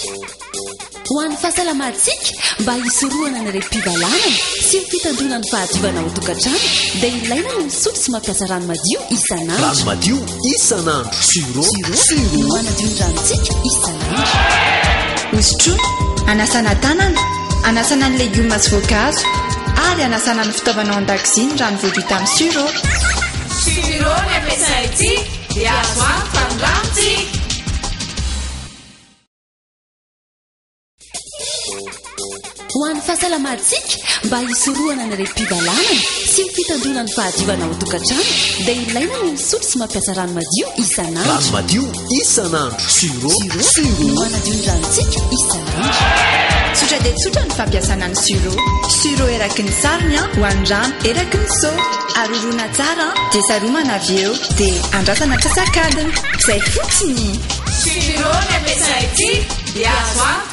Ho an'ny fahasalamantsika mba hisoroana ny rem-pivalana sy ny fitandrona ny fahadiovana ao tokantrano dia ilaina ny misotro sy mampiasa rano madio isanandro. Rano madio isanandro. Siro manadio ny ranontsika isanandro. Hosotroina, anasana tanana, anasana ny legioma sy voankazo ary anasana ny fitaovana ao an-dakozia ny rano voadio tamin'ny siro. Siro ny ampiasaintsika dia azo antoka fanolorantsika. Ho an'ny fahasalamantsika mba hisoroana ny rem-pivalana sy ny fitandrona ny fahadiovana ao tokantrano dia ilaina ny misotro sy mampiasa rano madio isanandro. Rano madio isanandro. Siro manadio ny ranontsika isanandro. Tsotra dia tsotra ny fampiasana ny siro. Siro eraky ny sarony ho an'ny rano eraky ny so. Arorona tsara dia saromana avy eo dia andrasana atsasakadiny. Izay fotsiny. Siro ny ampiasaintsika dia azo antoka